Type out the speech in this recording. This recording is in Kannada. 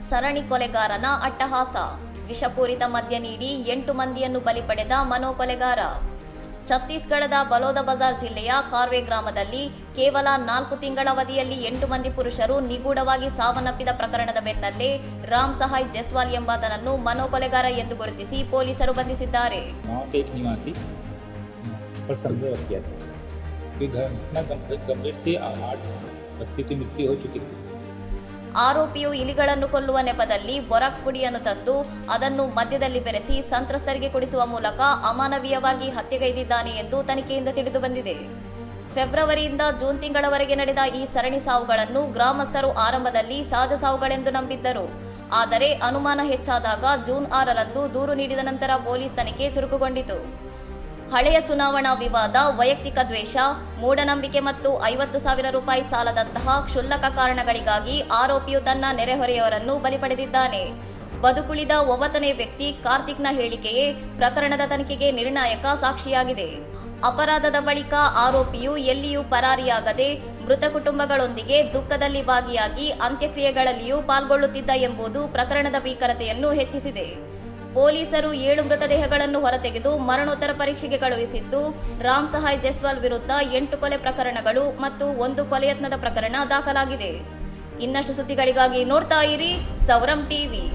ಸರಣಿ ಕೊಲೆಗಾರನ ಅಟ್ಟಹಾಸ. ವಿಷಪೂರಿತ ಮದ್ಯ ನೀಡಿ 8 ಮಂದಿಯನ್ನು ಬಲಿ ಪಡೆದ ಮನೋ ಕೊಲೆಗಾರ. ಛತ್ತೀಸ್ಗಢದ ಬಲೋದ ಬಜಾರ್ ಜಿಲ್ಲೆಯ ಕಾರ್ವೆ ಗ್ರಾಮದಲ್ಲಿ ಕೇವಲ 4 ತಿಂಗಳ ಅವಧಿಯಲ್ಲಿ 8 ಮಂದಿ ಪುರುಷರು ನಿಗೂಢವಾಗಿ ಸಾವನ್ನಪ್ಪಿದ ಪ್ರಕರಣದ ಬೆನ್ನಲ್ಲೇ ರಾಮ್ ಸಹಾಯ್ ಜೈಸ್ವಾಲ್ ಎಂಬಾತನನ್ನು ಮನೋ ಕೊಲೆಗಾರ ಎಂದು ಗುರುತಿಸಿ ಪೊಲೀಸರು ಬಂಧಿಸಿದ್ದಾರೆ. ಆರೋಪಿಯು ಇಲಿಗಳನ್ನು ಕೊಲ್ಲುವ ನೆಪದಲ್ಲಿ ಬೊರಾಕ್ಸ್ ಪುಡಿಯನ್ನು ತಂದು ಅದನ್ನು ಮದ್ಯದಲ್ಲಿ ಬೆರೆಸಿ ಸಂತ್ರಸ್ತರಿಗೆ ಕುಡಿಸುವ ಮೂಲಕ ಅಮಾನವೀಯವಾಗಿ ಹತ್ಯೆಗೈದಿದ್ದಾನೆ ಎಂದು ತನಿಖೆಯಿಂದ ತಿಳಿದು ಬಂದಿದೆ. ಫೆಬ್ರವರಿಯಿಂದ ಜೂನ್ ತಿಂಗಳವರೆಗೆ ನಡೆದ ಈ ಸರಣಿ ಸಾವುಗಳನ್ನು ಗ್ರಾಮಸ್ಥರು ಆರಂಭದಲ್ಲಿ ಸಹಜ ಸಾವುಗಳೆಂದು ನಂಬಿದ್ದರು. ಆದರೆ ಅನುಮಾನ ಹೆಚ್ಚಾದಾಗ ಜೂನ್ 6ರಂದು ದೂರು ನೀಡಿದ ನಂತರ ಪೊಲೀಸ್ ತನಿಖೆ ಚುರುಕುಗೊಂಡಿತು. ಹಳೆಯ ಚುನಾವಣಾ ವಿವಾದ, ವೈಯಕ್ತಿಕ ದ್ವೇಷ, ಮೂಢನಂಬಿಕೆ ಮತ್ತು 50,000 ರೂಪಾಯಿ ಸಾಲದಂತಹ ಕ್ಷುಲ್ಲಕ ಕಾರಣಗಳಿಗಾಗಿ ಆರೋಪಿಯು ತನ್ನ ನೆರೆಹೊರೆಯವರನ್ನು ಬಲಿ ಪಡೆದಿದ್ದಾನೆ. ಬದುಕುಳಿದ 9ನೇ ವ್ಯಕ್ತಿ ಕಾರ್ತಿಕ್ನ ಹೇಳಿಕೆಯೇ ಪ್ರಕರಣದ ತನಿಖೆಗೆ ನಿರ್ಣಾಯಕ ಸಾಕ್ಷಿಯಾಗಿದೆ. ಅಪರಾಧದ ಬಳಿಕ ಆರೋಪಿಯು ಎಲ್ಲಿಯೂ ಪರಾರಿಯಾಗದೆ ಮೃತ ಕುಟುಂಬಗಳೊಂದಿಗೆ ದುಃಖದಲ್ಲಿ ಭಾಗಿಯಾಗಿ ಅಂತ್ಯಕ್ರಿಯೆಗಳಲ್ಲಿಯೂ ಪಾಲ್ಗೊಳ್ಳುತ್ತಿದ್ದ ಎಂಬುದು ಪ್ರಕರಣದ ಭೀಕರತೆಯನ್ನು ಹೆಚ್ಚಿಸಿದೆ. ಪೊಲೀಸರು 7 ಮೃತದೇಹಗಳನ್ನು ಹೊರತೆಗೆದು ಮರಣೋತ್ತರ ಪರೀಕ್ಷೆಗೆ ಕಳುಹಿಸಿದ್ದು, ರಾಮ್ ಸಹಾಯ್ ಜೈಸ್ವಾಲ್ ವಿರುದ್ಧ 8 ಕೊಲೆ ಪ್ರಕರಣಗಳು ಮತ್ತು 1 ಕೊಲೆಯತ್ನದ ಪ್ರಕರಣ ದಾಖಲಾಗಿದೆ. ಇನ್ನಷ್ಟು ಸುದ್ದಿಗಳಿಗಾಗಿ ನೋಡ್ತಾ ಇರಿ ಸೌರಂ ಟಿವಿ.